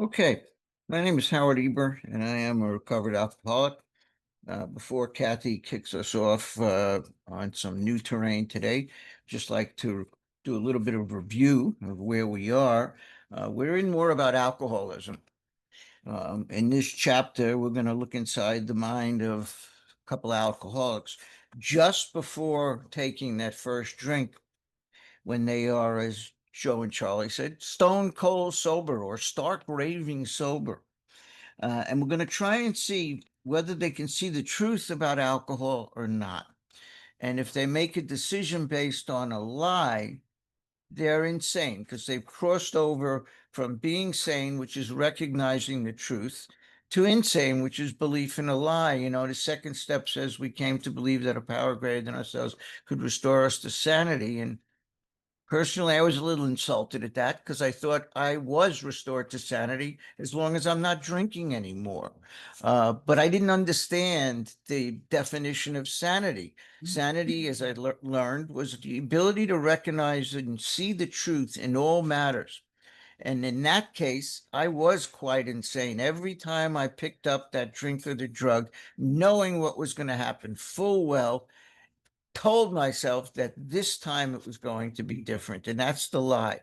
Okay, my name is Howard Eber, and I am a recovered alcoholic. Before Kathy kicks us off on some new terrain today, just like to do a little bit of review of where we are. We're in more about alcoholism. In this chapter, we're going to look inside the mind of a couple alcoholics just before taking that first drink, when they are, as Joe and Charlie said, stone cold sober or stark raving sober. And we're going to try and see whether they can see the truth about alcohol or not. And if they make a decision based on a lie, they're insane because they've crossed over from being sane, which is recognizing the truth, to insane, which is belief in a lie. The second step says we came to believe that a power greater than ourselves could restore us to sanity. And personally, I was a little insulted at that because I thought I was restored to sanity as long as I'm not drinking anymore. But I didn't understand the definition of sanity. Sanity, as I learned, was the ability to recognize and see the truth in all matters. And in that case, I was quite insane. Every time I picked up that drink or the drug, knowing what was going to happen full well, told myself that this time it was going to be different, and that's the lie.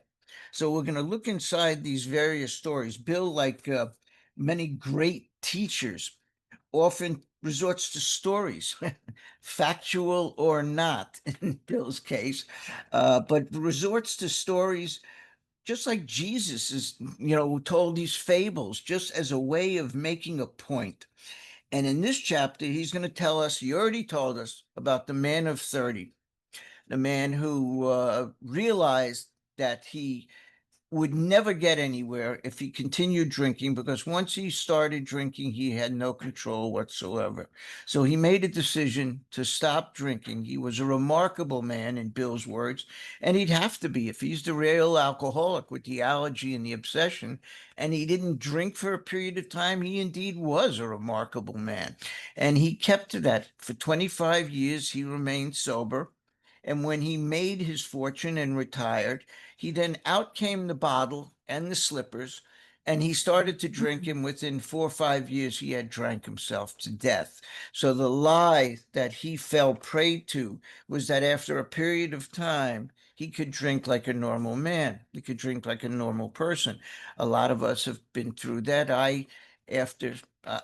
So we're going to look inside these various stories. Bill, like many great teachers, often resorts to stories, factual or not, in Bill's case, but resorts to stories just like Jesus is, told these fables just as a way of making a point. And in this chapter, he's going to tell us, he already told us about the man of 30, the man who realized that he would never get anywhere if he continued drinking, because once he started drinking, he had no control whatsoever. So he made a decision to stop drinking. He was a remarkable man, in Bill's words, and he'd have to be if he's the real alcoholic with the allergy and the obsession. And he didn't drink for a period of time. He indeed was a remarkable man. And he kept to that. For 25 years, he remained sober. And when he made his fortune and retired, he then out came the bottle and the slippers, and he started to drink. And within 4 or 5 years, he had drank himself to death. So the lie that he fell prey to was that after a period of time, he could drink like a normal man. He could drink like a normal person. A lot of us have been through that. After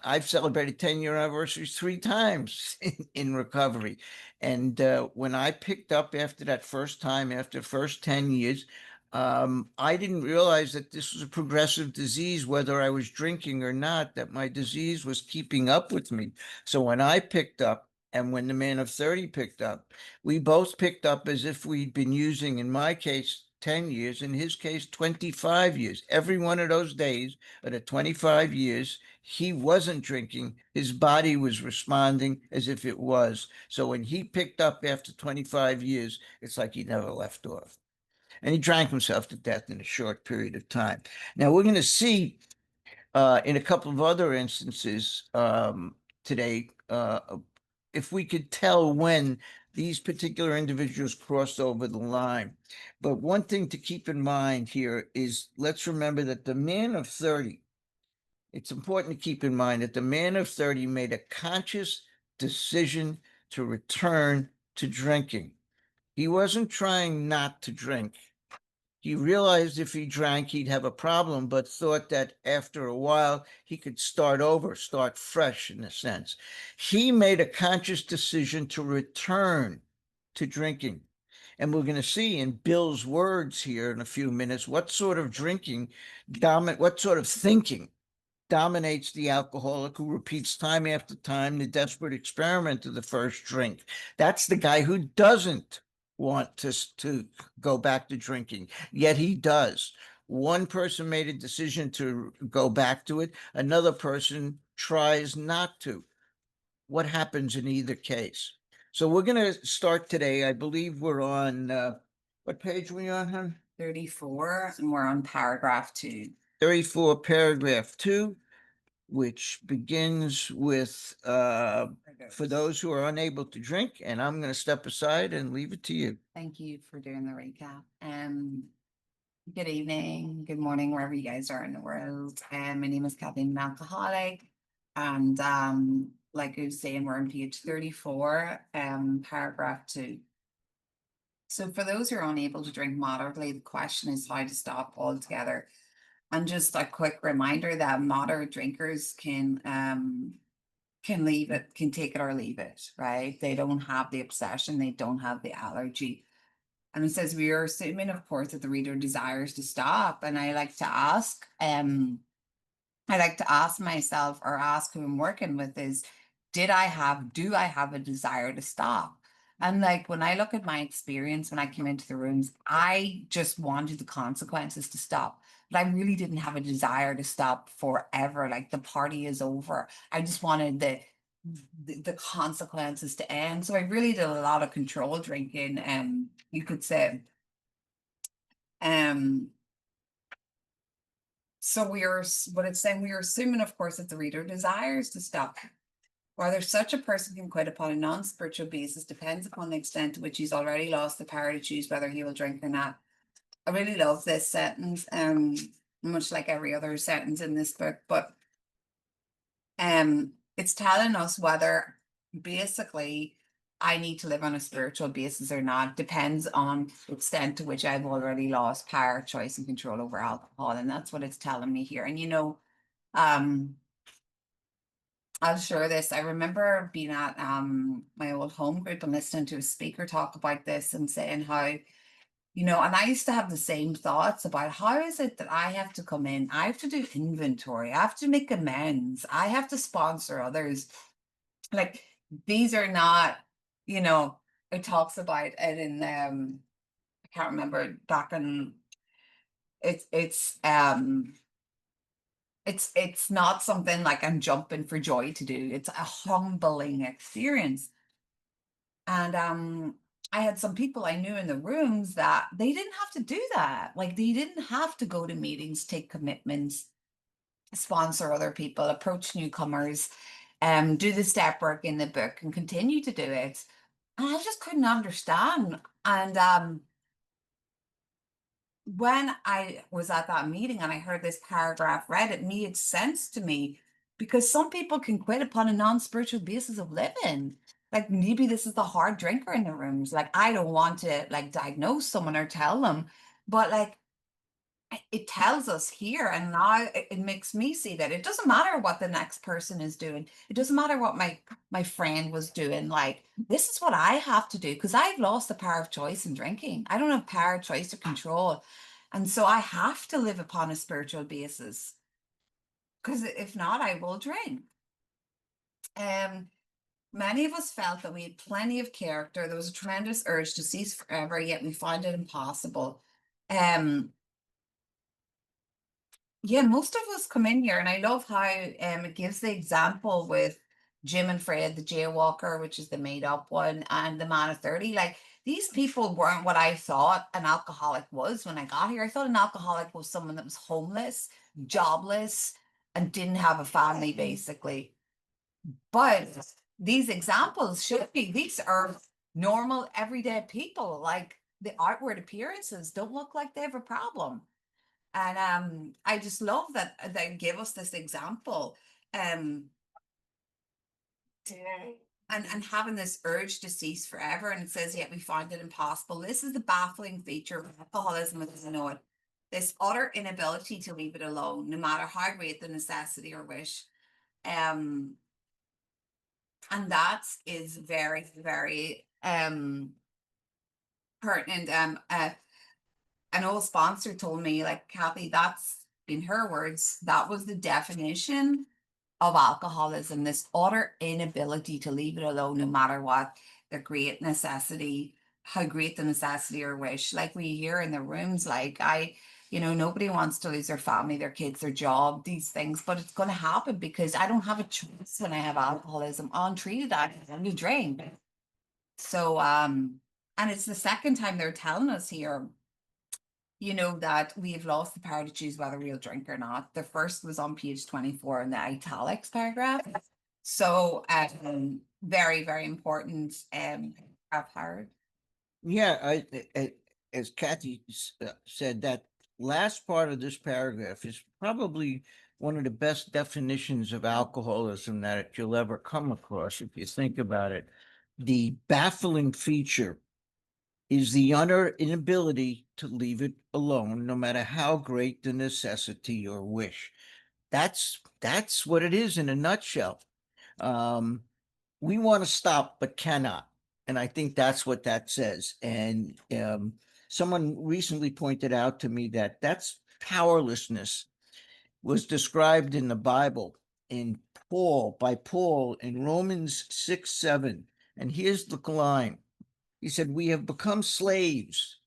I've celebrated 10-year anniversaries 3 times in recovery. And when I picked up after that first time, after the first 10 years, I didn't realize that this was a progressive disease, whether I was drinking or not, that my disease was keeping up with me. So when I picked up, and when the man of 30 picked up, we both picked up as if we'd been using, in my case, 10 years, in his case, 25 years. Every one of those days, of the 25 years, he wasn't drinking. His body was responding as if it was. So when he picked up after 25 years, it's like he never left off. And he drank himself to death in a short period of time. Now, we're going to see in a couple of other instances today if we could tell when these particular individuals crossed over the line. But one thing to keep in mind here is, let's remember that the man of 30, it's important to keep in mind that the man of 30 made a conscious decision to return to drinking. He wasn't trying not to drink. He realized if he drank, he'd have a problem, but thought that after a while he could start over, start fresh in a sense. He made a conscious decision to return to drinking. And we're going to see in Bill's words here in a few minutes what sort of what sort of thinking dominates the alcoholic who repeats time after time the desperate experiment of the first drink. That's the guy who doesn't want to go back to drinking, yet he does. One person made a decision to go back to it. Another person tries not to. What happens in either case? So we're going to start today. I believe we're on, what page are we on, hon? 34, and we're on paragraph 2. 34, paragraph 2, which begins with for those who are unable to drink, and I'm going to step aside and leave it to you. Thank you for doing the recap. Good evening, good morning, wherever you guys are in the world. My name is Kathy, I'm an alcoholic. And like I was saying, we're on page 34, paragraph 2. So for those who are unable to drink moderately, the question is how to stop altogether. And just a quick reminder that moderate drinkers can leave it, can take it or leave it, right? They don't have the obsession, they don't have the allergy. And it says we are assuming, of course, that the reader desires to stop. And I like to ask myself or ask who I'm working with is, do I have a desire to stop? And like when I look at my experience when I came into the rooms, I just wanted the consequences to stop. But I really didn't have a desire to stop forever. Like the party is over. I just wanted the consequences to end. So I really did a lot of control drinking, you could say. Um, so what it's saying, we are assuming, of course, that the reader desires to stop. Whether such a person can quit upon a non-spiritual basis depends upon the extent to which he's already lost the power to choose whether he will drink or not. I really love this sentence, much like every other sentence in this book, but it's telling us whether basically I need to live on a spiritual basis or not depends on the extent to which I've already lost power, choice, and control over alcohol. And that's what it's telling me here. And um, I'll share this. I remember being at my old home group and listening to a speaker talk about this and saying how, and I used to have the same thoughts about how is it that I have to come in, I have to do inventory, I have to make amends, I have to sponsor others. Like these are not, you know, it talks about it in I can't remember back in it's not something like I'm jumping for joy to do. It's a humbling experience. And I had some people I knew in the rooms that they didn't have to do that. Like they didn't have to go to meetings, take commitments, sponsor other people, approach newcomers, do the step work in the book and continue to do it. And I just couldn't understand. And when I was at that meeting and I heard this paragraph read, it made sense to me because some people can quit upon a non-spiritual basis of living. Like maybe this is the hard drinker in the rooms. Like I don't want to like diagnose someone or tell them, but like it tells us here and now it makes me see that it doesn't matter what the next person is doing. It doesn't matter what my friend was doing. Like this is what I have to do because I've lost the power of choice in drinking. I don't have power, choice, or control. And so I have to live upon a spiritual basis because if not, I will drink. Um, Many of us felt that we had plenty of character. There was a tremendous urge to cease forever, yet we found it impossible. Um, Yeah, most of us come in here, and I love how it gives the example with Jim and Fred, the jaywalker, which is the made up one, and the man of 30. Like these people weren't what I thought an alcoholic was when I got here. I thought an alcoholic was someone that was homeless, jobless, and didn't have a family, basically. But these examples should be, these are normal, everyday people. Like the outward appearances don't look like they have a problem. And I just love that they give us this example. Um, and having this urge to cease forever. And it says, yet we find it impossible. This is the baffling feature of alcoholism as I know it. This utter inability to leave it alone, no matter how great the necessity or wish. Um, and that is very, very pertinent. An old sponsor told me, like, Kathy, that's in her words, that was the definition of alcoholism, this utter inability to leave it alone, no matter what the great necessity, how great the necessity or wish. Like we hear in the rooms, like nobody wants to lose their family, their kids, their job, these things, but it's going to happen because I don't have a choice when I have alcoholism. Untreated, I'm going to drink. So, and it's the second time they're telling us here that we've lost the power to choose whether we'll drink or not. The first was on page 24 in the italics paragraph. So very, very important paragraph, Howard. Yeah, as Kathy said, that last part of this paragraph is probably one of the best definitions of alcoholism that you'll ever come across, if you think about it. The baffling feature is the utter inability to leave it alone, no matter how great the necessity or wish. That's what it is in a nutshell. Um, we want to stop but cannot, and I think that's what that says. And someone recently pointed out to me that that's powerlessness was described in the Bible in Paul in Romans 6:7. And here's the line. He said, "We have become slaves.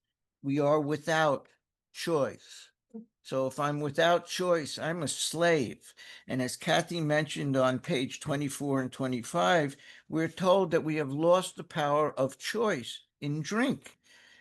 We are without choice." So if I'm without choice, I'm a slave. And as Kathy mentioned on page 24 and 25, we're told that we have lost the power of choice in drink.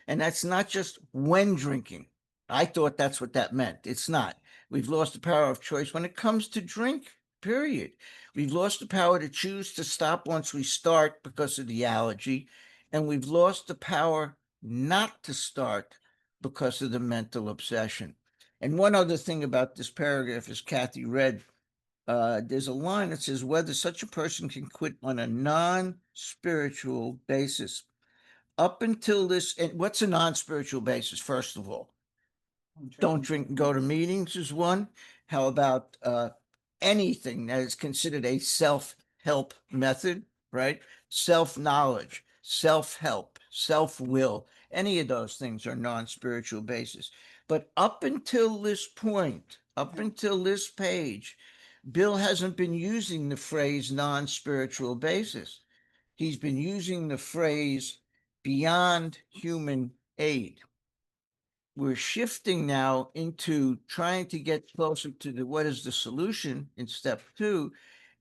And that's not just when drinking. I thought that's what that meant. It's not. We've lost the power of choice when it comes to drink, period. We've lost the power to choose to stop once we start because of the allergy. And we've lost the power not to start because of the mental obsession. And one other thing about this paragraph, as Kathy read, there's a line that says whether such a person can quit on a non-spiritual basis. Up until this, and what's a non-spiritual basis, first of all? Don't drink and go to meetings is one. How about anything that is considered a self-help method, right? Self-knowledge, self-help, self-will, any of those things are non-spiritual basis. But up until this point, up until this page, Bill hasn't been using the phrase non-spiritual basis. He's been using the phrase beyond human aid. We're shifting now into trying to get closer to what is the solution in step two.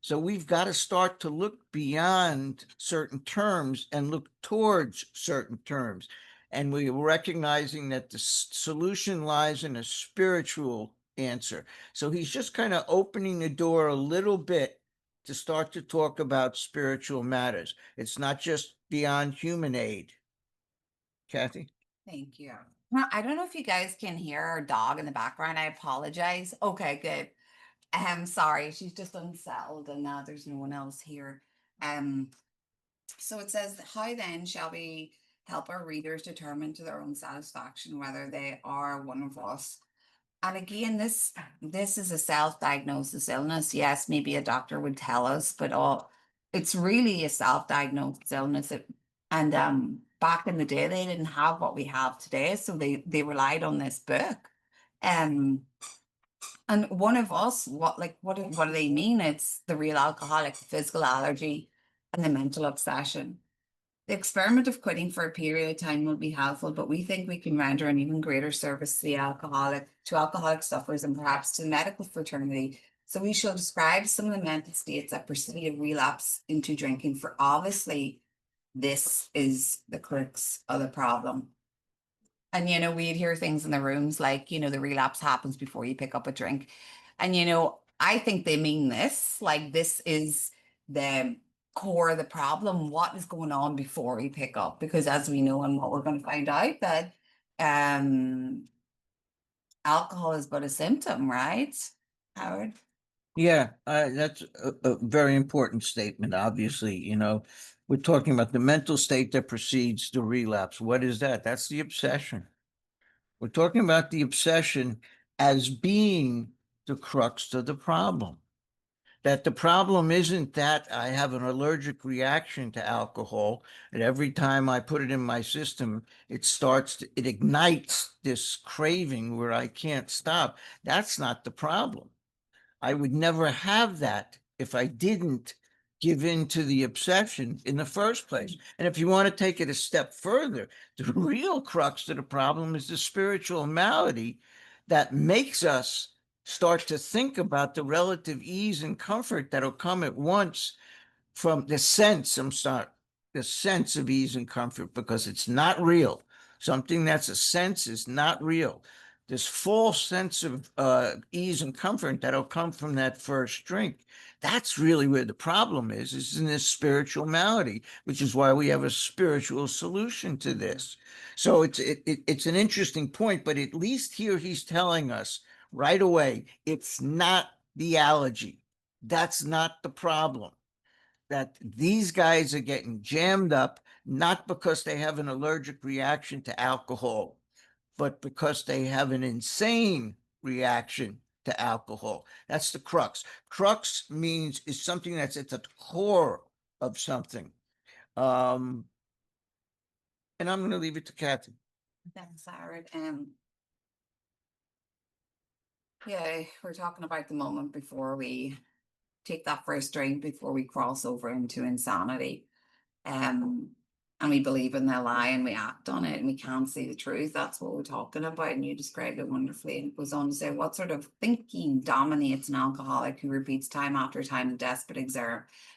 So we've got to start to look beyond certain terms and look towards certain terms. And we're recognizing that the solution lies in a spiritual answer. So he's just kind of opening the door a little bit to start to talk about spiritual matters. It's not just beyond human aid. Kathy? Thank you. Well, I don't know if you guys can hear our dog in the background. I apologize. Okay, good. Sorry, she's just unsettled and now there's no one else here. Um, so it says, how then shall we help our readers determine to their own satisfaction whether they are one of us? And again, this is a self-diagnosis illness. Yes, maybe a doctor would tell us, but it's really a self-diagnosed illness. And back in the day, they didn't have what we have today, so they relied on this book. Um, and one of us, what do they mean? It's the real alcoholic, the physical allergy, and the mental obsession. The experiment of quitting for a period of time will be helpful, but we think we can render an even greater service to to alcoholic sufferers, and perhaps to the medical fraternity. So we shall describe some of the mental states that precede a relapse into drinking, for obviously this is the crux of the problem. And we'd hear things in the rooms like, the relapse happens before you pick up a drink. And I think they mean this, like this is the core of the problem. What is going on before we pick up? Because as we know, and what we're going to find out, that um alcohol is but a symptom, right, Howard? Yeah, that's a very important statement. Obviously, we're talking about the mental state that precedes the relapse. What is that? That's the obsession. We're talking about the obsession as being the crux of the problem. That the problem isn't that I have an allergic reaction to alcohol, and every time I put it in my system, it ignites this craving where I can't stop. That's not the problem. I would never have that if I didn't give in to the obsession in the first place. And if you want to take it a step further, the real crux of the problem is the spiritual malady that makes us start to think about the relative ease and comfort that'll come at once from the sense of ease and comfort, because it's not real. Something that's a sense is not real. this false sense of ease and comfort that'll come from that first drink. That's really where the problem is in this spiritual malady, which is why we have a spiritual solution to this. So it's an interesting point, but at least here he's telling us right away, it's not the allergy. That's not the problem. That these guys are getting jammed up, not because they have an allergic reaction to alcohol, but because they have an insane reaction to alcohol. That's the crux. Crux means is something that's at the core of something. And I'm going to leave it to Kathy. Thanks, Sarah. Yeah, we're talking about the moment before we take that first drink, before we cross over into insanity. Um, and we believe in the lie and we act on it and we can't see the truth. That's what we're talking about. And you described it wonderfully. And it goes on to say, what sort of thinking dominates an alcoholic who repeats time after time the desperate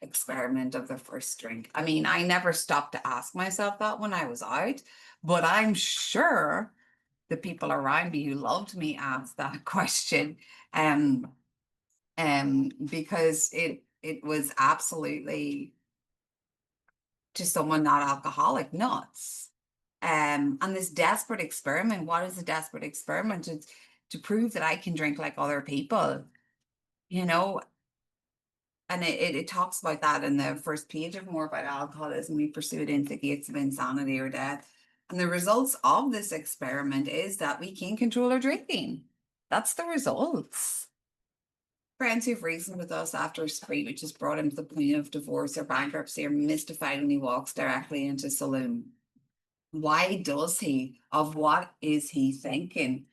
experiment of their first drink? I mean, I never stopped to ask myself that when I was out, but I'm sure the people around me who loved me asked that question. Um, because it was absolutely, to someone not alcoholic, nuts. And this desperate experiment, what is a desperate experiment? It's to prove that I can drink like other people, you know. And it talks about that in the first page of More About Alcoholism. We pursue it into the gates of insanity or death. And the results of this experiment is that we can control our drinking. That's the results. Friends who've reasoned with us after a spree, which has brought him to the point of divorce or bankruptcy, are mystified when he walks directly into a saloon. Why does he? Of what is he thinking?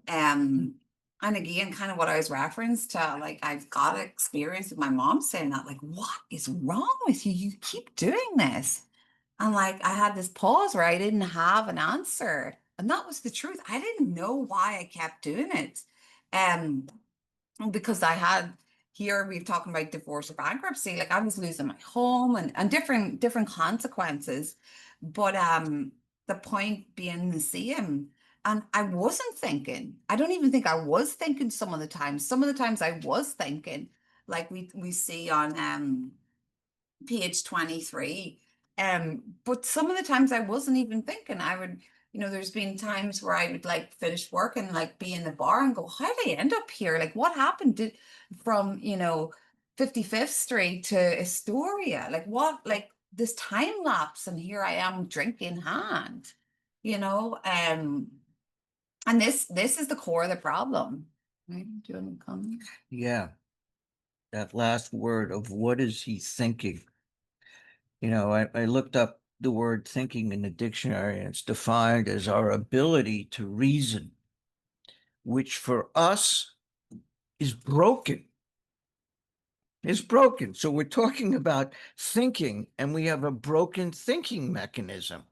And again, kind of what I was referenced to, like I've got experience with my mom saying that, like, what is wrong with you? You keep doing this. And like I had this pause where I didn't have an answer. And that was the truth. I didn't know why I kept doing it. Um, because I had, here we've talking about divorce or bankruptcy, like I was losing my home and different consequences. But the point being the same. And I wasn't thinking. I don't even think I was thinking some of the times. Some of the times I was thinking, like we see on page 23. But some of the times I wasn't even thinking. I would, there's been times where I would like finish work and like be in the bar and go, how did I end up here? Like what happened from, 55th Street to Astoria? Like what, like this time lapse, and here I am drink in hand, you know? And this is the core of the problem. Right? Do you want to comment? Yeah, that last word of what is he thinking? I looked up the word thinking in the dictionary, and it's defined as our ability to reason, which for us is broken. It's broken. So we're talking about thinking, and we have a broken thinking mechanism.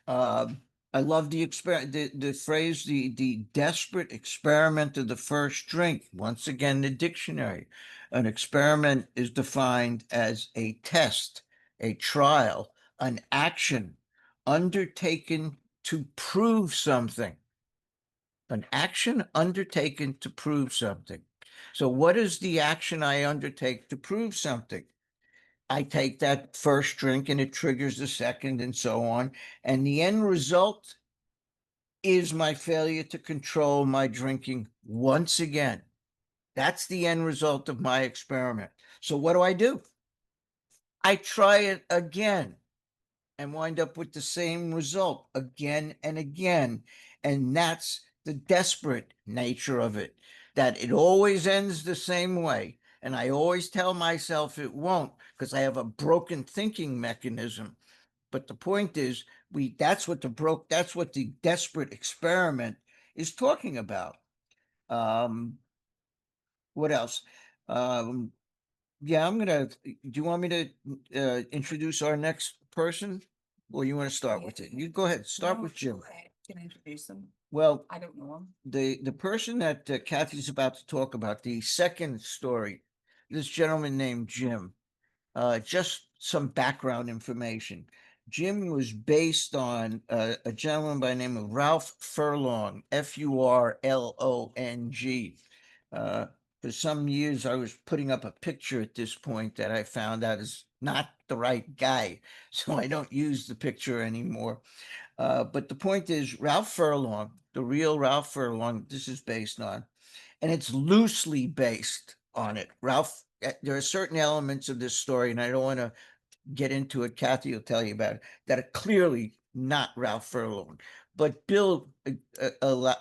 Uh, I love the phrase, the desperate experiment of the first drink. Once again, the dictionary. An experiment is defined as a test, a trial, an action undertaken to prove something. An action undertaken to prove something. So what is the action I undertake to prove something? I take that first drink and it triggers the second and so on. And the end result is my failure to control my drinking once again. That's the end result of my experiment. So what do? I try it again and wind up with the same result again and again. And that's the desperate nature of it, that it always ends the same way. And I always tell myself it won't, because I have a broken thinking mechanism. But the point is, that's what the desperate experiment is talking about. Um, what else? Um, yeah, do you want me to introduce our next person? Or you want to start with it? You go ahead, start No, with Jim. go ahead. You can introduce them. Well, I don't know him. the person that Kathy's about to talk about, the second story, this gentleman named Jim. Just some background information. Jim was based on a gentleman by the name of Ralph Furlong, Furlong. For some years, I was putting up a picture at this point that I found out is not the right guy, so I don't use the picture anymore. But the point is, Ralph Furlong, the real Ralph Furlong, this is based on, and it's loosely based on it. There are certain elements of this story, and I don't want to get into it. Kathy will tell you about it, that are clearly not Ralph Furlong, but Bill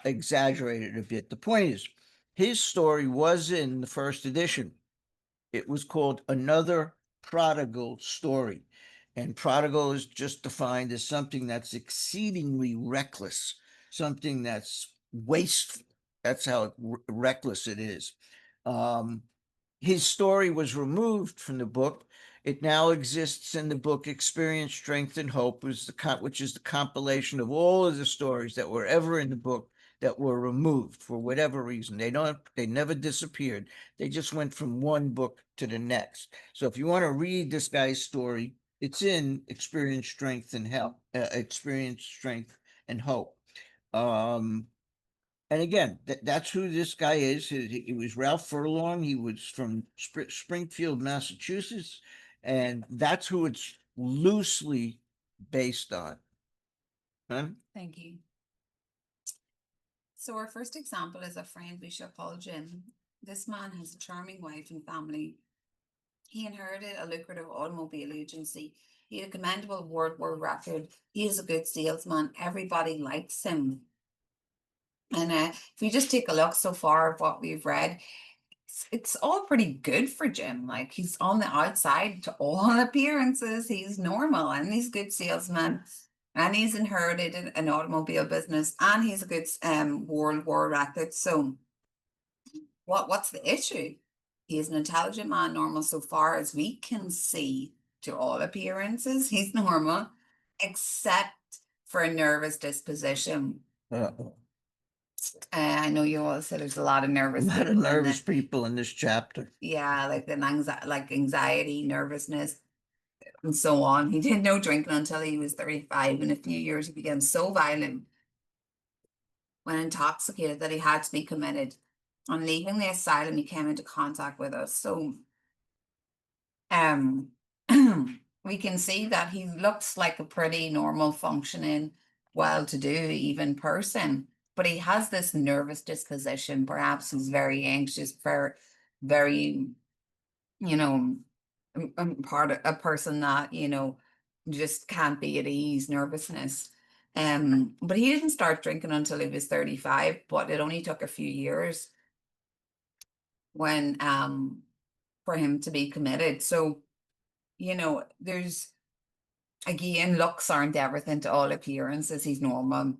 exaggerated a bit. The point is, his story was in the first edition. It was called Another Prodigal Story. And prodigal is just defined as something that's exceedingly reckless, something that's wasteful. That's how reckless it is. Um, his story was removed from the book. It now exists in the book Experience, Strength, and Hope, which is the compilation of all of the stories that were ever in the book that were removed for whatever reason. They never disappeared. They just went from one book to the next. So if you want to read this guy's story, it's in Experience, Strength, and Help. Experience, Strength, and Hope. And again, that's who this guy is. He was Ralph Furlong. He was from Springfield, Massachusetts, and that's who it's loosely based on. Huh? Thank you. So our first example is a friend we shall call Jim. This man has a charming wife and family. He inherited a lucrative automobile agency. He had a commendable World War record. He is a good salesman. Everybody likes him. And if we just take a look so far of what we've read, it's all pretty good for Jim. Like he's on the outside to all appearances, he's normal and he's a good salesman. And he's inherited an automobile business and he's a good World War record. So what's the issue? He is an intelligent man, normal so far as we can see. To all appearances, he's normal, except for a nervous disposition. Uh, I know you all said there's a lot of a nervous lot of people in nervous it. people in this chapter. Yeah, like like anxiety, nervousness, and so on. He did no drinking until he was 35. In a few years, he became so violent when intoxicated that he had to be committed. On leaving the asylum, he came into contact with us. So um we can see that he looks like a pretty normal functioning, well-to-do even person, but he has this nervous disposition. Perhaps he's very anxious, very part of a person that just can't be at ease, nervousness. But he didn't start drinking until he was 35, but it only took a few years when for him to be committed. So there's, again, looks aren't everything. To all appearances, he's normal.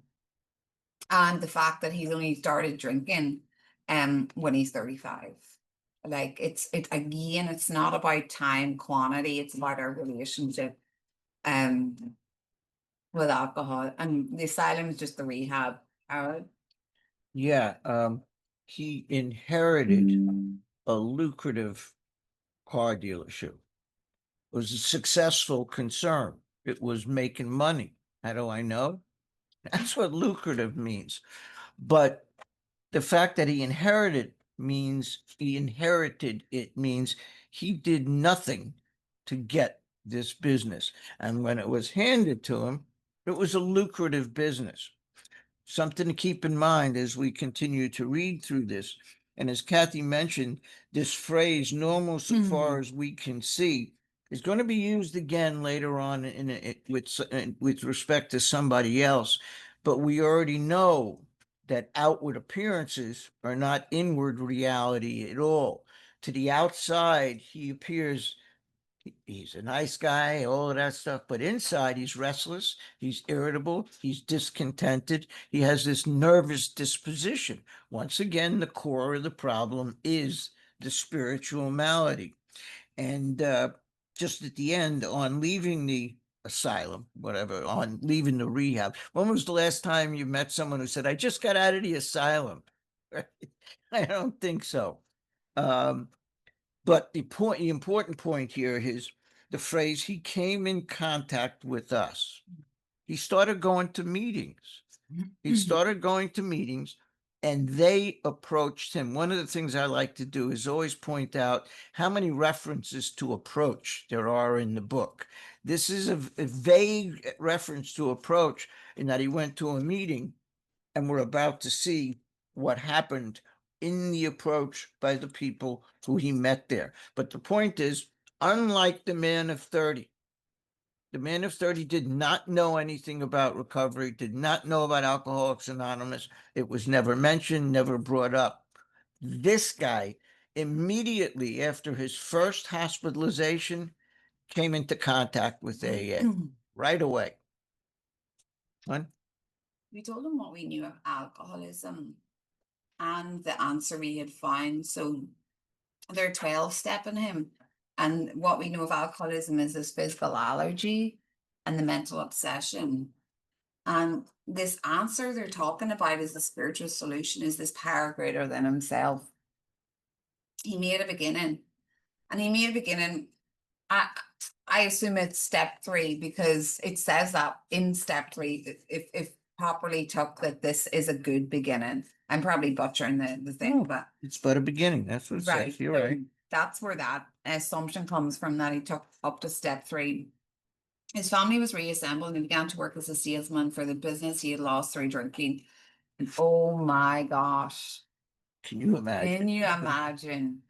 And the fact that he's only started drinking when he's 35. Like it again, it's not about time, quantity, it's about our relationship um with alcohol. And the asylum is just the rehab. Yeah, he inherited a lucrative car dealership. It was a successful concern. It was making money. How do I know? That's what lucrative means. But the fact that he inherited it means he did nothing to get this business. And when it was handed to him, it was a lucrative business. Something to keep in mind as we continue to read through this. And as Kathy mentioned, this phrase, normal so far as we can see, is going to be used again later on with respect to somebody else. But we already know that outward appearances are not inward reality at all. To the outside, he appears, he's a nice guy, all of that stuff, but inside he's restless, he's irritable, he's discontented, he has this nervous disposition. Once again, the core of the problem is the spiritual malady. And just at the end, on leaving the asylum, whatever, on leaving the rehab, when was the last time you met someone who said, I just got out of the asylum? I don't think so. But the important point here is the phrase, he came in contact with us. He started going to meetings. He started going to meetings and they approached him. One of the things I like to do is always point out how many references to approach there are in the book. This is a vague reference to approach in that he went to a meeting, and we're about to see what happened in the approach by the people who he met there. But the point is, unlike the man of 30, the man of 30 did not know anything about recovery, did not know about Alcoholics Anonymous. It was never mentioned, never brought up. This guy, immediately after his first hospitalization, came into contact with AA right away. What? We told him what we knew of alcoholism and the answer we had found. So they're 12-stepping him. And what we know of alcoholism is this physical allergy and the mental obsession. And this answer they're talking about is the spiritual solution, is this power greater than himself. He made a beginning. And he made a beginning. I assume it's step 3 because it says that in step 3, if properly took, that this is a good beginning. I'm probably butchering the thing, but It's but a beginning. That's what it right. says. You're So right. that's where that assumption comes from, that he took up to step 3. His family was reassembled and he began to work as a salesman for the business he had lost through drinking. And oh my gosh. Can you imagine? Can you imagine?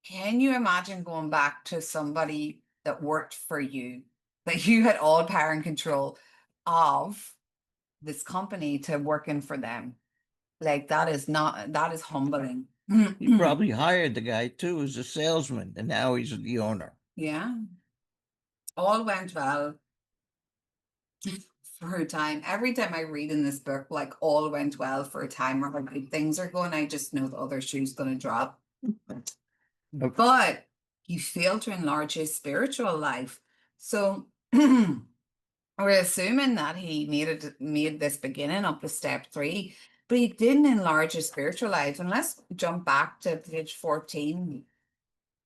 Can you imagine going back to somebody that worked for you, that you had all power and control of this company, to working for them? Like, that is humbling. He probably hired the guy too as a salesman, and now he's the owner. Yeah. All went well for a time. Every time I read in this book, like, all went well for a time, or how good things are going, I just know the other shoe's going to drop. Okay. But he failed to enlarge his spiritual life. So we're assuming that he made this beginning up to step 3, but he didn't enlarge his spiritual life. And let's jump back to page 14,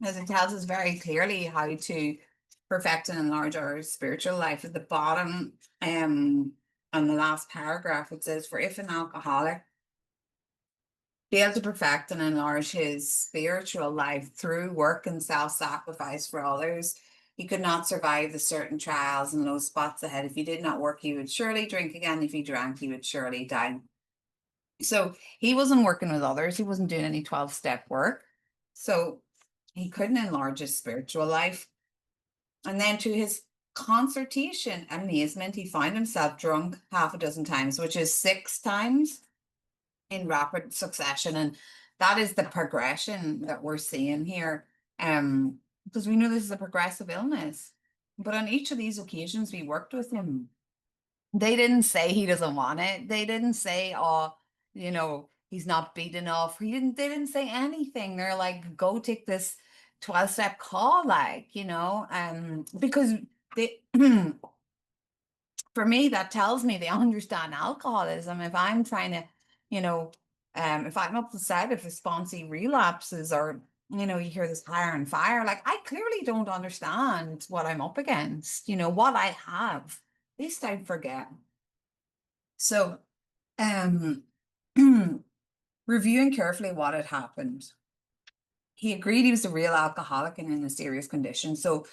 as it tells us very clearly how to perfect and enlarge our spiritual life. At the bottom, on the last paragraph, it says, "For if an alcoholic failed to perfect and enlarge his spiritual life through work and self-sacrifice for others, he could not survive the certain trials and low spots ahead. If he did not work, he would surely drink again. If he drank, he would surely die." So he wasn't working with others. He wasn't doing any 12-step work. So he couldn't enlarge his spiritual life. And then, to his consternation, amazement, he found himself drunk half a dozen times, which is 6 times in rapid succession. And that is the progression that we're seeing here. Because we know this is a progressive illness. But on each of these occasions we worked with him, they didn't say he doesn't want it. They didn't say, oh, he's not beat enough. They didn't say anything. They're like, go take this 12-step call, because they for me, that tells me they understand alcoholism. If I'm trying to, if I'm up the side of responsive relapses, or, you hear this fire and fire, like, I clearly don't understand what I'm up against, what I have. At least I forget. So, reviewing carefully what had happened, he agreed he was a real alcoholic and in a serious condition. So,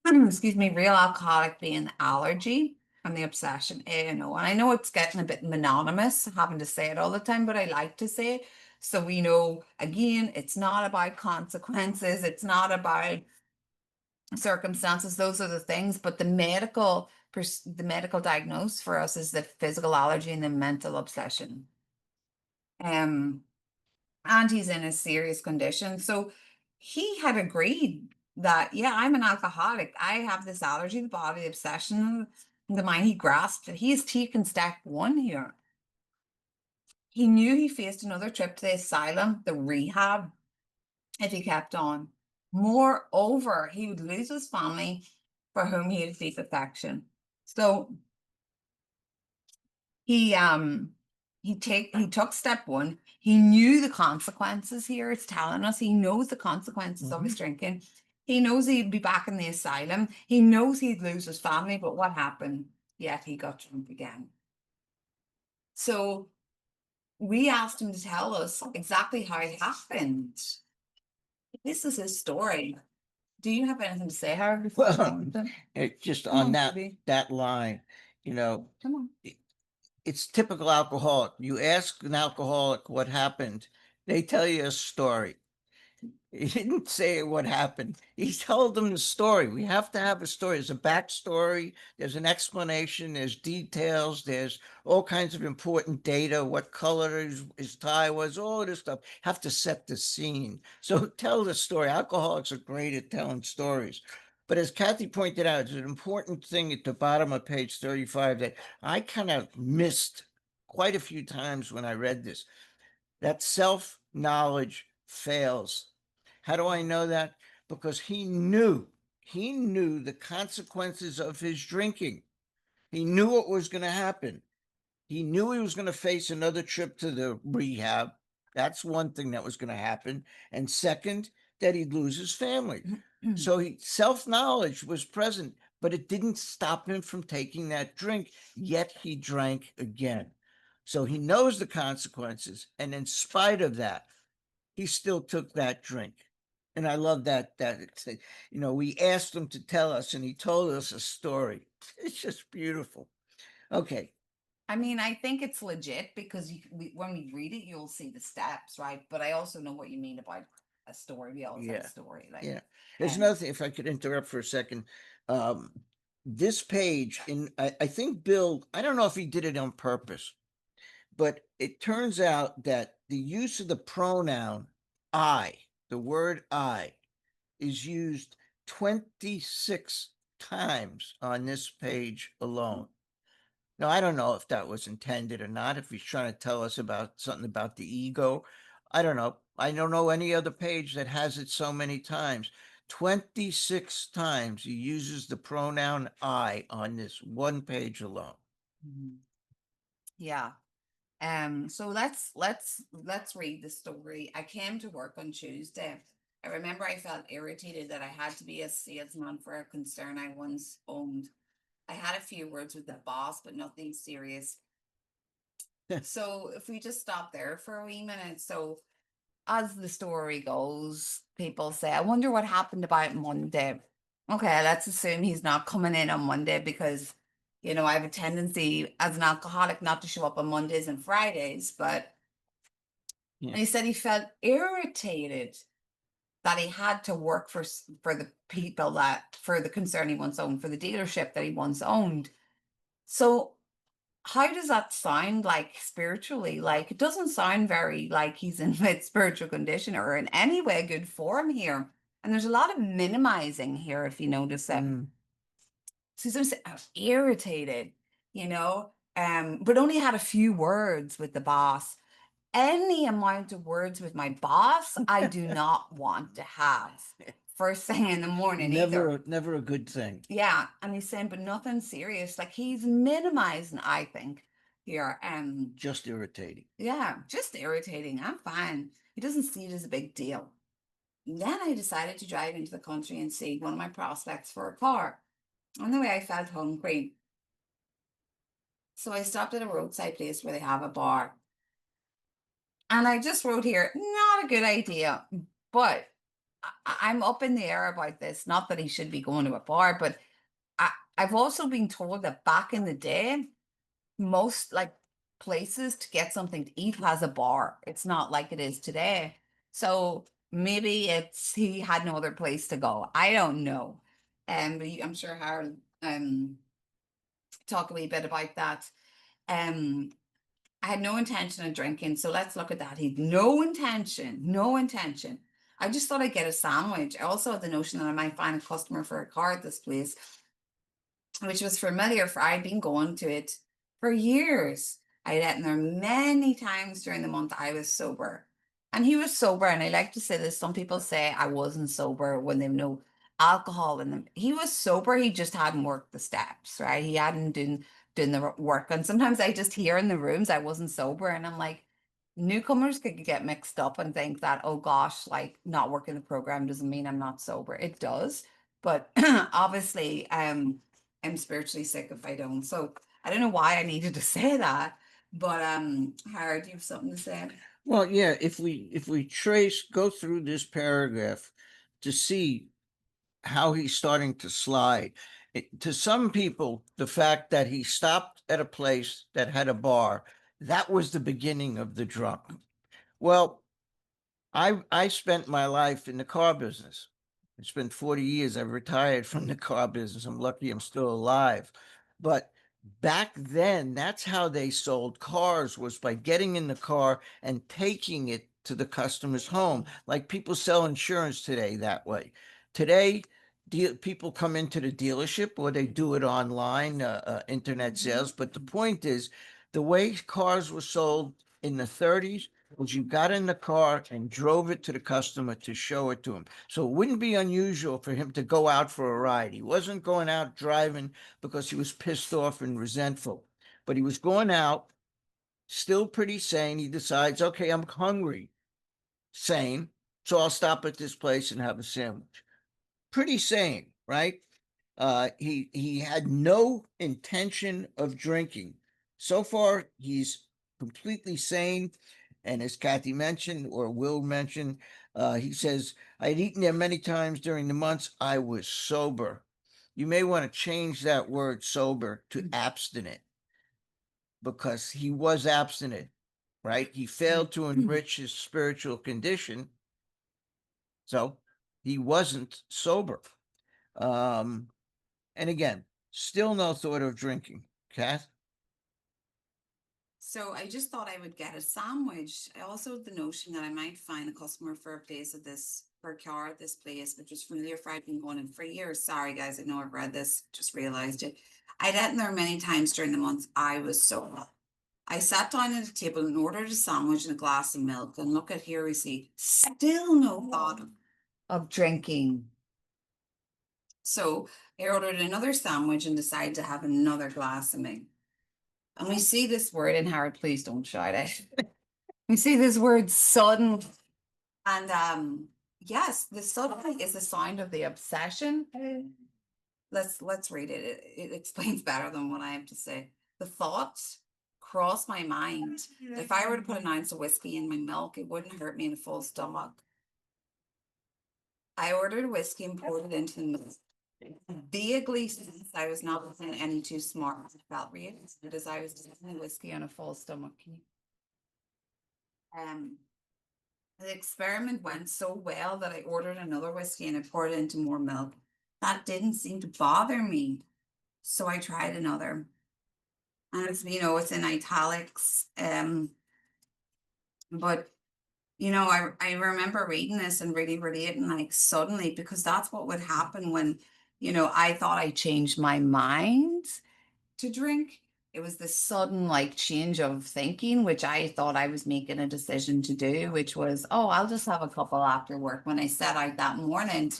excuse me, real alcoholic being the allergy and the obsession, and I know it's getting a bit mononymous having to say it all the time, but I like to say it. So we know, again, it's not about consequences, it's not about circumstances, those are the things, but the medical diagnosis for us is the physical allergy and the mental obsession. And he's in a serious condition. So he had agreed that, yeah, I'm an alcoholic. I have this allergy, the body, the obsession, the mind. He grasped it. He has taken step 1 here. He knew he faced another trip to the asylum, the rehab, if he kept on. Moreover, he would lose his family, for whom he had deep affection. So he took step 1. He knew the consequences here. It's telling us he knows the consequences of his drinking. He knows he'd be back in the asylum. He knows he'd lose his family, but what happened? Yet he got drunk again. So we asked him to tell us exactly how it happened. This is his story. Do you have anything to say, Howard, before I go Well, on with it? it just Come on on, baby. that line, you know, Come on. it's typical alcoholic. You ask an alcoholic what happened, they tell you a story. He didn't say what happened. He told them the story. We have to have a story. There's a backstory. There's an explanation. There's details. There's all kinds of important data. What color his tie was. All of this stuff. Have to set the scene. So tell the story. Alcoholics are great at telling stories. But as Kathy pointed out, it's an important thing at the bottom of page 35 that I kind of missed quite a few times when I read this. That self-knowledge fails. How do I know that? Because he knew the consequences of his drinking. He knew what was going to happen. He knew he was going to face another trip to the rehab. That's one thing that was going to happen. And second, that he'd lose his family. So self-knowledge was present, but it didn't stop him from taking that drink. Yet he drank again. So he knows the consequences. And in spite of that, he still took that drink. And I love we asked him to tell us and he told us a story. It's just beautiful. Okay. I mean, I think it's legit because when we read it, you'll see the steps, right? But I also know what you mean about a story. We always have a Yeah. story, like, Yeah. There's um, another thing, if I could interrupt for a second. Um, this page, I think Bill, I don't know if he did it on purpose, but it turns out that the use of the pronoun I, the word I, is used 26 times on this page alone. Now, I don't know if that was intended or not, if he's trying to tell us about something about the ego. I don't know. I don't know any other page that has it so many times. 26 times he uses the pronoun I on this one page alone. mhm. Yeah. So let's read the story. I came to work on Tuesday. I remember I felt irritated that I had to be a salesman for a concern I once owned. I had a few words with the boss, but nothing serious. So if we just stop there for a wee minute. So as the story goes, people say, I wonder what happened about Monday. Okay, let's assume he's not coming in on Monday because, I have a tendency as an alcoholic not to show up on Mondays and Fridays. But Yeah. and he said he felt irritated that he had to work for the people for the concern he once owned, for the dealership that he once owned. So how does that sound like spiritually? Like, it doesn't sound very like he's in with spiritual condition or in any way good form here. And there's a lot of minimizing here, if you notice it. Mm. So he's irritated, but only had a few words with the boss. Any amount of words with my boss, I do not want to have first thing in the morning either. Never a good thing. Yeah, and he's saying, but nothing serious. Like, he's minimizing, I think, here. Just irritating. Yeah, just irritating. I'm fine. He doesn't see it as a big deal. Then I decided to drive into the country and see one of my prospects for a car. On the way, I felt hungry. So I stopped at a roadside place where they have a bar. And I just wrote here, not a good idea. But I'm up in the air about this. Not that he should be going to a bar, but I've also been told that back in the day, most like places to get something to eat has a bar. It's not like it is today. So maybe it's he had no other place to go. I don't know. But I'm sure Harold talk a wee bit about that. Um I had no intention of drinking, so let's look at that. He'd no intention, no intention. I just thought I'd get a sandwich. I also had the notion that I might find a customer for a car at this place, which was familiar for I'd been going to it for years. I'd eaten there many times during the month I was sober. And he was sober, and I like to say this. Some people say I wasn't sober when they have no alcohol in them. He was sober, he just hadn't worked the steps, right? He hadn't doing the work. And sometimes I just hear in the rooms I wasn't sober, and I'm like, newcomers could get mixed up and think that, oh gosh, like not working the program doesn't mean I'm not sober. It does. But obviously, I'm spiritually sick if I don't. So I don't know why I needed to say that. But Howard, do you have something to say? Well, yeah, if we go through this paragraph to see how he's starting to slide. To some people, the fact that he stopped at a place that had a bar, that was the beginning of the drunk. Well, I spent my life in the car business. I spent 40 years. I retired from the car business. I'm lucky I'm still alive. But back then, that's how they sold cars, was by getting in the car and taking it to the customer's home. Like people sell insurance today that way. Today, people come into the dealership or they do it online, internet sales. But the point is, the way cars were sold in the 30s was you got in the car and drove it to the customer to show it to him. So it wouldn't be unusual for him to go out for a ride. He wasn't going out driving because he was pissed off and resentful, but he was going out still pretty sane. He decides, okay, I'm hungry, sane, so I'll stop at this place and have a sandwich. Pretty sane, right? He had no intention of drinking. So far, he's completely sane. And as Kathy mentioned, or Will mentioned, he says, I'd eaten there many times during the months I was sober. You may want to change that word sober to abstinent, because he was abstinent, right? He failed to enrich his spiritual condition. So he wasn't sober. Um, and again, still no thought of drinking. Kath? So I just thought I would get a sandwich. I also had the notion that I might find a customer for a place at this for a car at this place, which was familiar for I've been going in for years. Sorry guys, I know I've read this, just realized it. I'd eaten there many times during the month. I was so I sat down at a table and ordered a sandwich and a glass of milk. And look at here we see still no thought Of drinking. so I ordered another sandwich and decided to have another glass of milk. And we see this word in Howard, please don't shout it. We see this word sudden. And yes, the suddenly Is the sound of the obsession. let's read it. It explains better than what I have to say. The thoughts crossed my mind. If I were to put an ounce of whiskey in my milk, it wouldn't hurt me in a full stomach. I ordered whiskey and poured it into the milk. Vaguely, since I was not any too smart, I felt reassured as I was drinking whiskey on a full stomach. Can you? The experiment went so well that I ordered another whiskey and I poured it into more milk. That didn't seem to bother me. So I tried another. And it's, it's in italics. But I remember reading this and really relating like suddenly, because that's what would happen when, I thought I changed my mind to drink. It was this sudden like change of thinking, which I thought I was making a decision to do, which was, oh, I'll just have a couple after work. When I set out that morning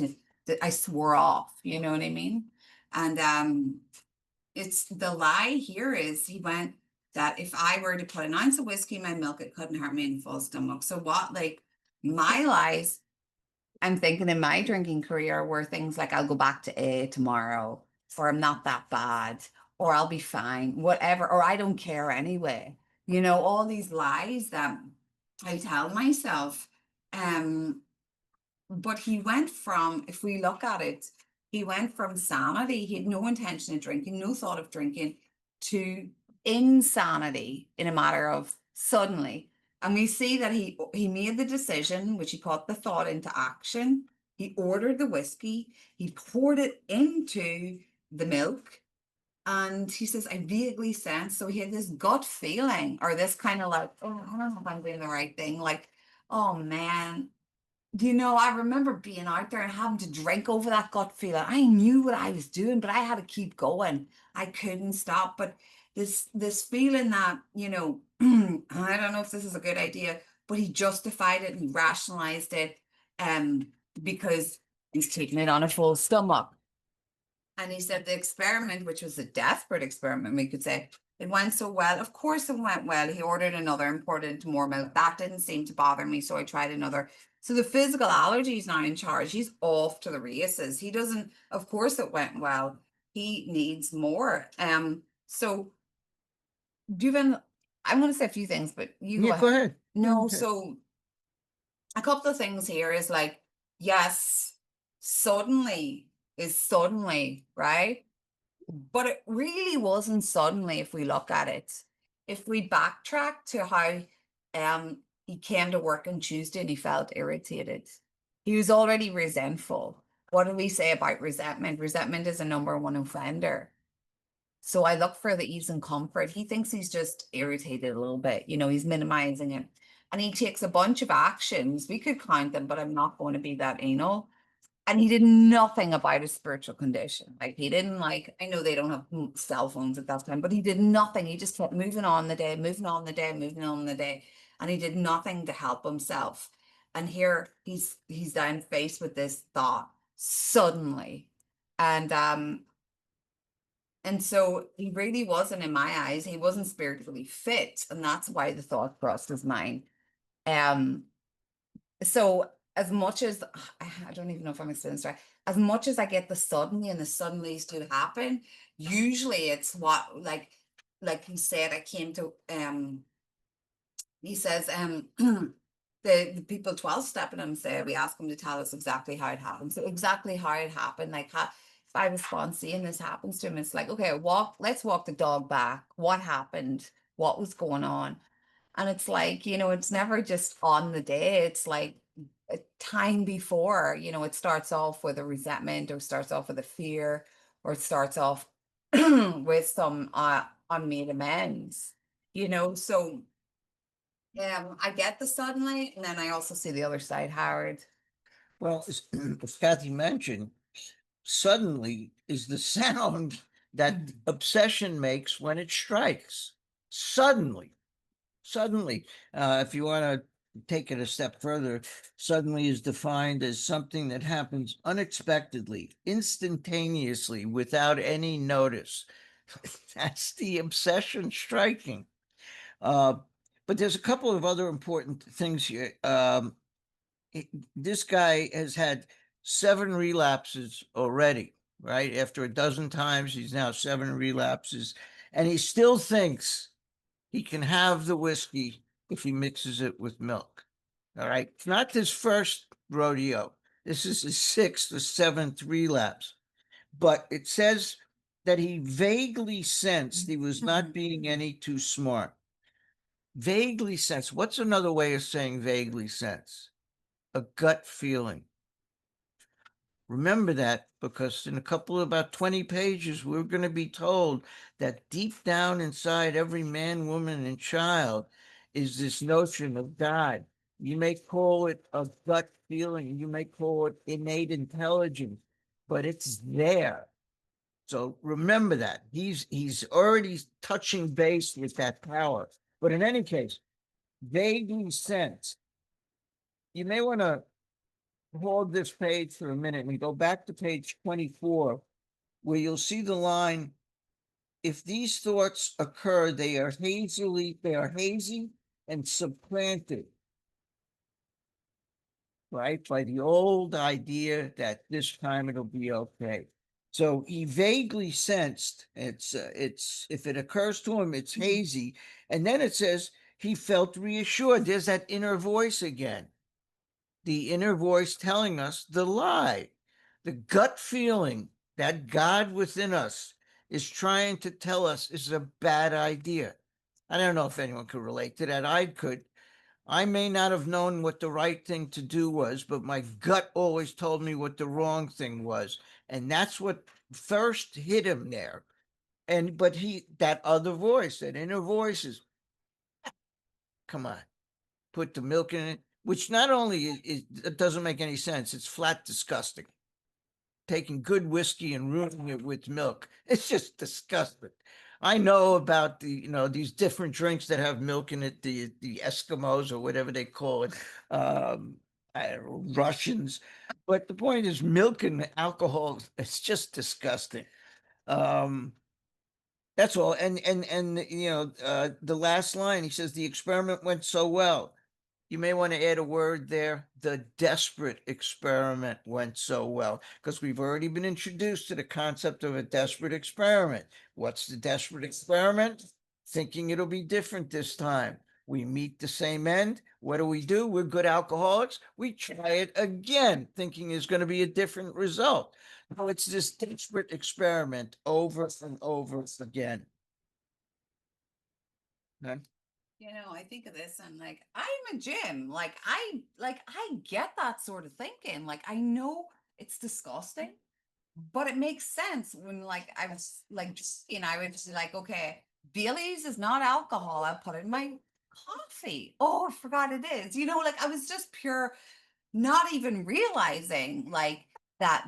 I swore off, you know what I mean? And it's the lie here is he went that if I were to put an ounce of whiskey in my milk, it couldn't hurt me in full stomach. So what, like my lies, I'm thinking in my drinking career were things like I'll go back to A tomorrow, or I'm not that bad, or I'll be fine, whatever, or I don't care anyway. all these lies that I tell myself. But he went from, if we look at it, he went from sanity, he had no intention of drinking, no thought of drinking, to Insanity in a matter of suddenly. and we see that he made the decision, which he put the thought into action. He ordered the whiskey, he poured it into the milk, and he says, I vaguely sensed. So he had this gut feeling, or this kind of like, oh, I don't know if I'm doing the right thing. Like, oh man, I remember being out there and having to drink over that gut feeling. I knew what I was doing, but I had to keep going. I couldn't stop. But this feeling that, I don't know if this is a good idea, but he justified it and he rationalized it because He's taking it on a full stomach. and he said the experiment, which was a desperate experiment, we could say, It went so well. Of course, it went well. He ordered another and poured it into more milk. That didn't seem to bother me, so I tried another. So the physical allergy is now in charge. He's off to the races. He doesn't, of course, it went well. He needs more. So given, I'm going to say a few things, but you go Yeah, go ahead. ahead. No, Okay. so a couple of things here is like, yes, suddenly is suddenly, right? But it really wasn't suddenly if we look at it. If we backtrack to how he came to work on Tuesday and he felt irritated. He was already resentful. What do we say about resentment? Resentment is a number one offender. So I look for the ease and comfort. He thinks he's just irritated a little bit, he's minimizing it. And he takes a bunch of actions. We could count them, but I'm not going to be that anal. And he did nothing about his spiritual condition. Like he didn't I know they don't have cell phones at that time, but he did nothing. He just kept moving on the day, moving on the day, moving on the day. And he did nothing to help himself. And here he's down faced with this thought suddenly. And so he really wasn't, in my eyes, he wasn't spiritually fit. And that's why the thought crossed his mind. Um, so as much as I don't even know if I'm explaining this right, as much as I get the suddenly and the suddenlies do happen, usually it's what like he said, I came to he says the people 12 stepping him say we ask him to tell us exactly how it happened. So exactly how it happened, like how if I respond seeing this happens to him, it's like, okay, let's walk the dog back. What happened? What was going on? And it's like, it's never just on the day. It's like a time before, it starts off with a resentment or starts off with a fear or it starts off with some unmade amends, So I get the suddenly, and then I also see the other side, Howard. Well, as Kathy mentioned, suddenly is the sound that obsession makes when it strikes. Suddenly. Suddenly, if you want to take it a step further, suddenly is defined as something that happens unexpectedly, instantaneously, without any notice. That's the obsession striking. But there's a couple of other important things here. This guy has had 7 relapses already, right? After a dozen times, he's now 7 relapses, and he still thinks he can have the whiskey if he mixes it with milk. All right. It's not his first rodeo. This is his 6th or 7th relapse. But it says that he vaguely sensed he was not being any too smart. Vaguely sensed. What's another way of saying vaguely sense? A gut feeling. Remember that, because in a couple of about 20 pages, we're going to be told that deep down inside every man, woman, and child is this notion of God. You may call it a gut feeling, you may call it innate intelligence, but it's there. So remember that. He's already touching base with that power. But in any case, vaguely sense. You may want to hold this page for a minute and go back to page 24, where you'll see the line, if these thoughts occur, they are hazy and supplanted, right, by the old idea that this time it'll be okay. So he vaguely sensed it's if it occurs to him, it's hazy. And then it says he felt reassured. There's that inner voice again. The inner voice telling us the lie, the gut feeling that God within us is trying to tell us is a bad idea. I don't know if anyone could relate to that. I could. I may not have known what the right thing to do was, but my gut always told me what the wrong thing was. And that's what first hit him there. But that other voice, that inner voice is, come on, put the milk in it, which not only it doesn't make any sense, it's flat disgusting. Taking good whiskey and ruining it with milk. It's just disgusting. I know about these different drinks that have milk in it, the Eskimos or whatever they call it, I don't know, Russians. But the point is, milk and alcohol, it's just disgusting. Um, That's all. And, you know, the last line, he says, the experiment went so well. You may want to add a word there. The desperate experiment went so well, because we've already been introduced to the concept of a desperate experiment. What's the desperate experiment? Thinking it'll be different this time. We meet the same end. What do? We're good alcoholics. We try it again, thinking there's going to be a different result. No, it's this desperate experiment over and over again. Okay? You know, I think of this and like I'm a Jim. I get that sort of thinking. Like I know it's disgusting, but it makes sense when like I was like I was just like, okay, Bailey's is not alcohol. I put it in my coffee. Oh, I forgot it is. You know, like I was just pure, not even realizing like that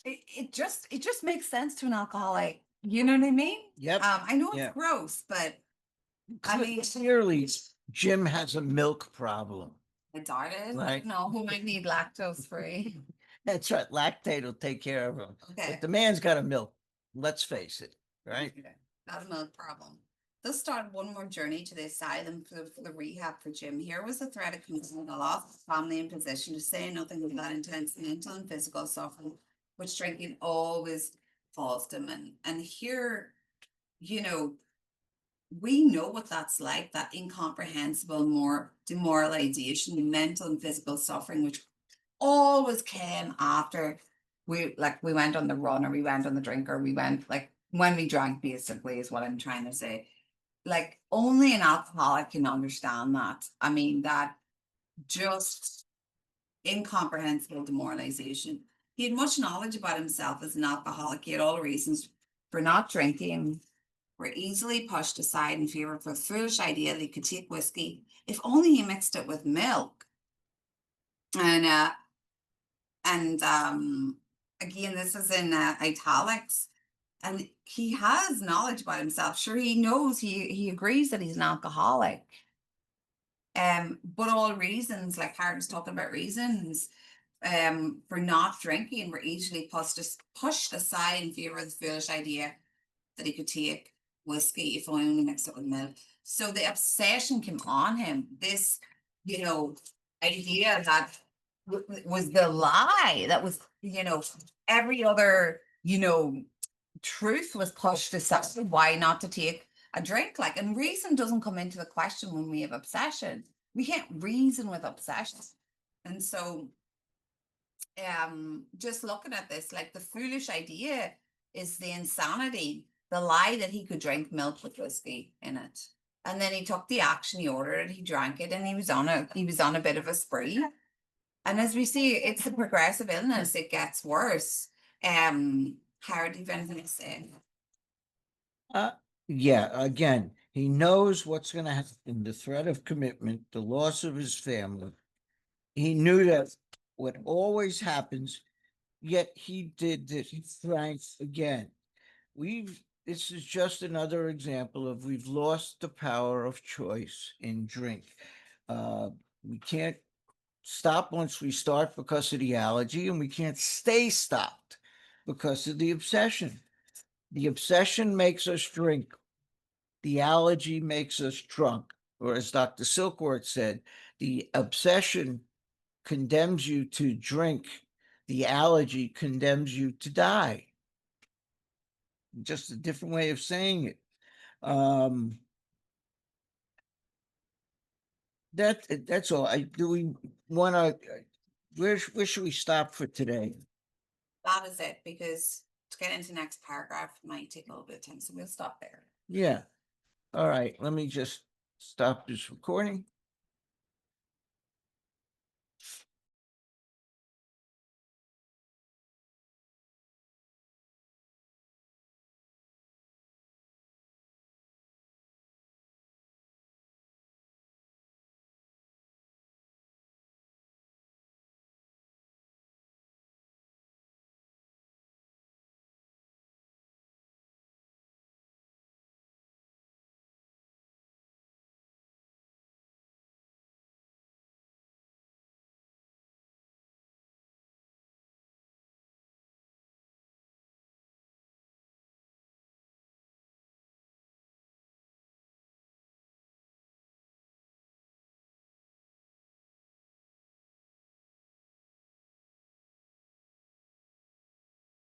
it just makes sense to an alcoholic. You know what I mean? Yep. I know it's Yeah. gross, but I mean, Clearly, Jim has a milk problem. I doubt it. Right. No, he might need lactose free. That's right. Lactate will take care of him. Okay. But the man's got a milk. Let's face it. Right. Okay. Not a milk problem. Let's start one more journey to the asylum for the rehab for Jim. Here was the threat of committing a loss of family and position, to say nothing of that intense mental and physical suffering, which drinking always caused him. And here, you know, we know what that's like, that incomprehensible, more demoralization, mental and physical suffering, which always came after we went on the run, or we went on the drink, or we went like when we drank, basically, is what I'm trying to say. Like only an alcoholic can understand that. I mean, that just incomprehensible demoralization. He had much knowledge about himself as an alcoholic. He had all the reasons for not drinking, were easily pushed aside in favor of a foolish idea that he could take whiskey if only he mixed it with milk. And again, this is in italics. And he has knowledge about himself. Sure, he knows, he agrees that he's an alcoholic. But all reasons, like Harden's talking about reasons, for not drinking were easily pushed aside in favor of the foolish idea that he could take whiskey if only mixed it with milk. So the obsession came on him. This, idea that was the lie. That was, every other, truth was pushed aside. Why not to take a drink? Like, and reason doesn't come into the question when we have obsession. We can't reason with obsession. And so, just looking at this, like the foolish idea is the insanity, the lie that he could drink milk with whiskey in it. And then he took the action, he ordered it, he drank it, and he was on a bit of a spree. And as we see, it's a progressive illness, it gets worse. Howard, do you have anything to say? Yeah, again, he knows what's going to happen, the threat of commitment, the loss of his family. He knew that what always happens, yet he did this. He drank again. This is just another example of we've lost the power of choice in drink. We can't stop once we start because of the allergy, and we can't stay stopped because of the obsession. The obsession makes us drink. The allergy makes us drunk. Or as Dr. Silkworth said, the obsession condemns you to drink. The allergy condemns you to die. Just a different way of saying it. That's all. Do we want to? Where should we stop for today? That is it, because to get into the next paragraph might take a little bit of time. So we'll stop there. Yeah. All right. Let me just stop this recording.